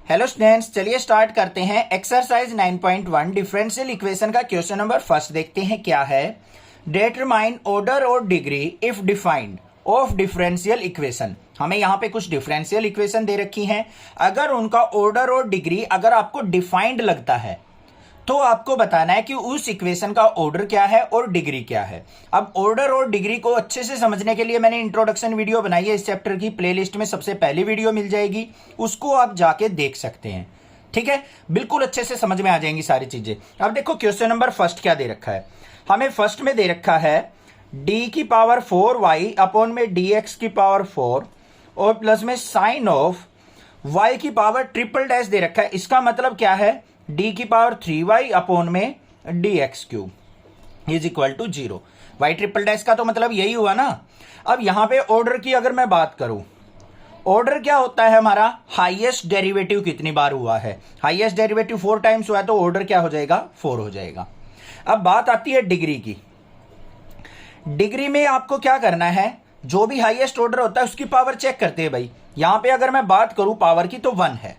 Hello students, चलिए start करते हैं। एक्सरसाइज 9.1 डिफरेंशियल इक्वेशन का क्वेश्चन नंबर फर्स्ट देखते हैं क्या है। डिटरमाइन ऑर्डर और degree if defined of differential equation. हमें यहाँ पे कुछ डिफरेंशियल इक्वेशन दे रखी हैं। अगर उनका ऑर्डर और डिग्री अगर आपको डिफाइंड लगता है तो आपको बताना है कि उस इक्वेशन का ऑर्डर क्या है और डिग्री क्या है। अब ऑर्डर और डिग्री को अच्छे से समझने के लिए मैंने इंट्रोडक्शन वीडियो बनाई है। इस चैप्टर की प्लेलिस्ट में सबसे पहली वीडियो मिल जाएगी, उसको आप जाके देख सकते हैं। ठीक है, बिल्कुल अच्छे से समझ में आ जाएंगी सारी चीजें। अब देखो क्वेश्चन नंबर फर्स्ट क्या दे रखा है। हमें फर्स्ट में दे रखा है डी की पावर 4y अपॉन में dx की पावर 4 और प्लस में साइन ऑफ y की पावर ट्रिपल डैश दे रखा है। इसका मतलब क्या है, d की पावर 3y अपॉन में dx cube is equal to 0। y triple dash का तो मतलब यही हुआ ना। अब यहां पे ऑर्डर की अगर मैं बात करूं, ऑर्डर क्या होता है हमारा, हाईएस्ट डेरिवेटिव कितनी बार हुआ है। हाईएस्ट डेरिवेटिव 4 टाइम्स हुआ है तो ऑर्डर क्या हो जाएगा, 4 हो जाएगा। अब बात आती है डिग्री की। डिग्री में आपको क्या करना है, जो भी हाईएस्ट ऑर्डर होता है उसकी पावर चेक करते हैं भाई। यहां पे अगर मैं बात करूं पावर की तो 1 है,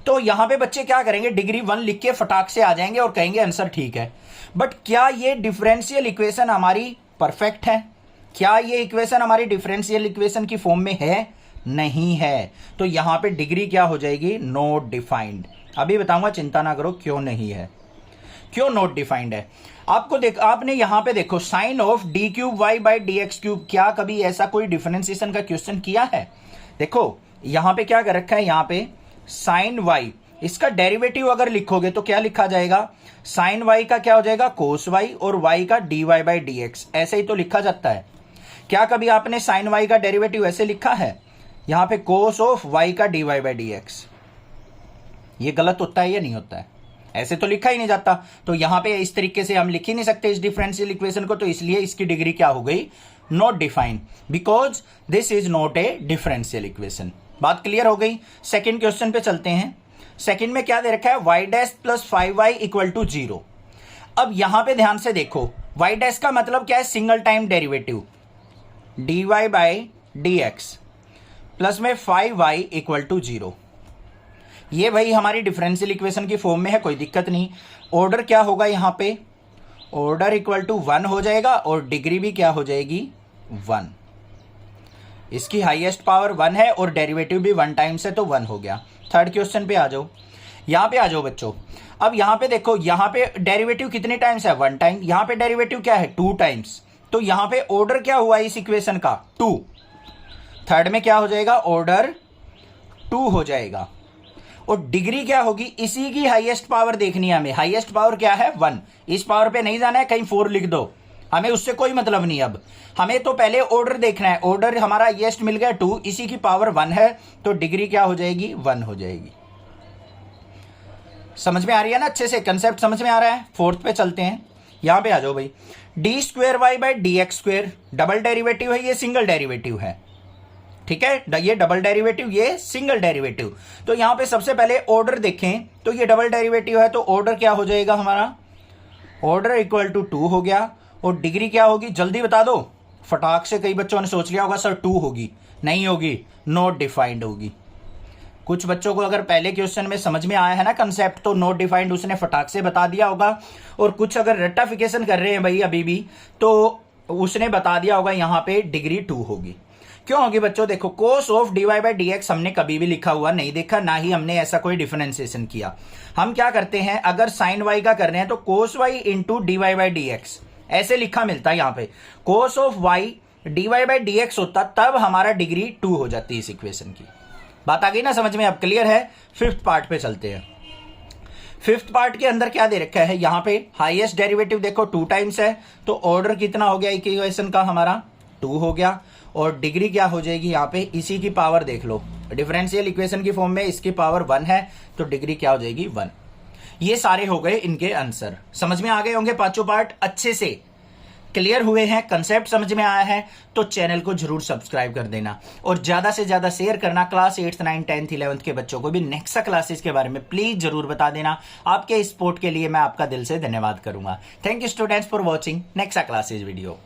तो यहां पे बच्चे क्या करेंगे, डिग्री 1 लिख के फटाक से आ जाएंगे और कहेंगे आंसर ठीक है। बट क्या ये डिफरेंशियल इक्वेशन हमारी परफेक्ट है? क्या ये इक्वेशन हमारी डिफरेंशियल इक्वेशन की फॉर्म में है? नहीं है। तो यहां पे डिग्री क्या हो जाएगी, नॉट डिफाइंड। अभी बताऊंगा, चिंता ना करो क्यों नहीं है, क्यों नॉट डिफाइंड है। आपने यहां पे देखो sine of d cube y by d x cube, क्या कभी ऐसा कोई डिफरेंशिएशन का क्वेश्चन किया है? देखो यहां पे क्या कर रखा है, यहां पे साइन वाई, इसका डेरिवेटिव अगर लिखोगे तो क्या लिखा जाएगा, साइन वाई का क्या हो जाएगा, कोस वाई और वाई का d y by d x. ऐसे ही तो लिखा जाता है। क्या कभी आपने साइन वाई का डेरिवेटिव ऐसे लिखा है, यहां पे कोस ऑफ वाई का d y by d x? ये गलत होता है या नहीं होता है? ऐसे तो लिखा ही नहीं जाता। तो यहां पे इस तरीके से हम लिख ही नहीं सकते इस डिफरेंशियल इक्वेशन को, तो इसलिए इसकी डिग्री क्या हो गई, not defined, because this is not a differential equation. बात क्लियर हो गई। सेकंड क्वेश्चन पे चलते हैं। सेकंड में क्या दे रखा है, y dash plus 5y equal to 0। अब यहां पे ध्यान से देखो, y डैश का मतलब क्या है, single time derivative dy by dx plus में 5y इक्वल टू 0। ये भाई हमारी डिफरेंशियल इक्वेशन की फॉर्म में है, कोई दिक्कत नहीं। ऑर्डर क्या होगा यहां पे, ऑर्डर इक्वल टू 1 हो जाएगा और डिग्री भी क्या हो जाएगी, 1। इसकी हाईएस्ट पावर 1 है और डेरिवेटिव भी 1 टाइम्स है तो 1 हो गया। थर्ड क्वेश्चन पे आ जाओ, यहां पे आ जाओ बच्चों। अब यहां पे देखो, यहां पे डेरिवेटिव कितने टाइम्स है, 1 टाइम। यहां पे डेरिवेटिव क्या है, 2 टाइम्स। तो यहां पे ऑर्डर क्या हुआ इस इक्वेशन का, 2। थर्ड में क्या हो जाएगा, ऑर्डर 2 हो जाएगा। और डिग्री क्या होगी, इसी की हाईएस्ट पावर देखनी है हमें। हाईएस्ट पावर क्या है, 1। इस पावर पे नहीं जाना है, कहीं 4 लिख दो, हमें उससे कोई मतलब नहीं। अब हमें तो पहले ऑर्डर देखना है। ऑर्डर हमारा हाईएस्ट मिल गया 2, इसी की पावर 1 है, तो डिग्री क्या हो जाएगी, 1 हो जाएगी। समझ में आ रही है ना, अच्छे से कंसेप्ट समझ में आ रहा है। फोर्थ पे चलते हैं, यहां पे आ जाओ भाई। D square y by d x square double derivative है, ये सिंगल डेरिवेटिव है। ठीक है, ये डबल डेरिवेटिव, ये सिंगल डेरिवेटिव। तो यहां पे सबसे पहले ऑर्डर देखें तो ये डबल डेरिवेटिव है, तो ऑर्डर क्या हो जाएगा हमारा, ऑर्डर इक्वल टू 2 हो गया। और डिग्री क्या होगी, जल्दी बता दो फटाक से। कई बच्चों ने सोच लिया होगा सर 2 होगी, नहीं होगी, नॉट डिफाइंड होगी। कुछ बच्चों को अगर पहले क्वेश्चन में समझ में आया है ना कंसेप्ट, तो नॉट डिफाइंड उसने फटाक से बता दिया होगा। और कुछ अगर रेक्टिफिकेशन कर रहे हैं भाई अभी भी, तो उसने बता दिया होगा यहां पे डिग्री 2 होगी। क्यों होगी बच्चों, देखो cos of d y by d x हमने कभी भी लिखा हुआ नहीं देखा, ना ही हमने ऐसा कोई डिफरेंशिएशन किया। हम क्या करते हैं, अगर साइन वाई का कर रहे हैं तो cos y into d y by d x ऐसे लिखा मिलता है। यहां पे cos of y d y by d x होता, तब हमारा डिग्री 2 हो जाती है इस इक्वेशन की। बात आ गई ना समझ में, अब क्लियर है। फिफ्थ पार्ट पे चलते हैं। फिफ्थ पार्ट के अंदर क्या दे रखा है, यहां पे हाईएस्ट डेरिवेटिव देखो 2 टाइम्स है, तो ऑर्डर कितना हो गया इक्वेशन का हमारा, 2 हो गया। और डिग्री क्या हो जाएगी, यहां पे इसी की पावर देख लो, डिफरेंशियल इक्वेशन की फॉर्म में इसकी पावर 1 है, तो डिग्री क्या हो जाएगी, 1। ये सारे हो गए इनके आंसर। समझ में आ गए होंगे पांचों पार्ट, अच्छे से क्लियर हुए हैं, कंसेप्ट समझ में आया है, तो चैनल को जरूर सब्सक्राइब कर देना और ज्यादा से ज्यादा शेयर करना। Class 8th 9th 10th 11th के बच्चों को भी नेक्सा क्लासेस के बारे में प्लीज जरूर बता देना। आपके सपोर्ट के लिए मैं आपका दिल से धन्यवाद करूंगा। Thank you students for watching Nexa classes video.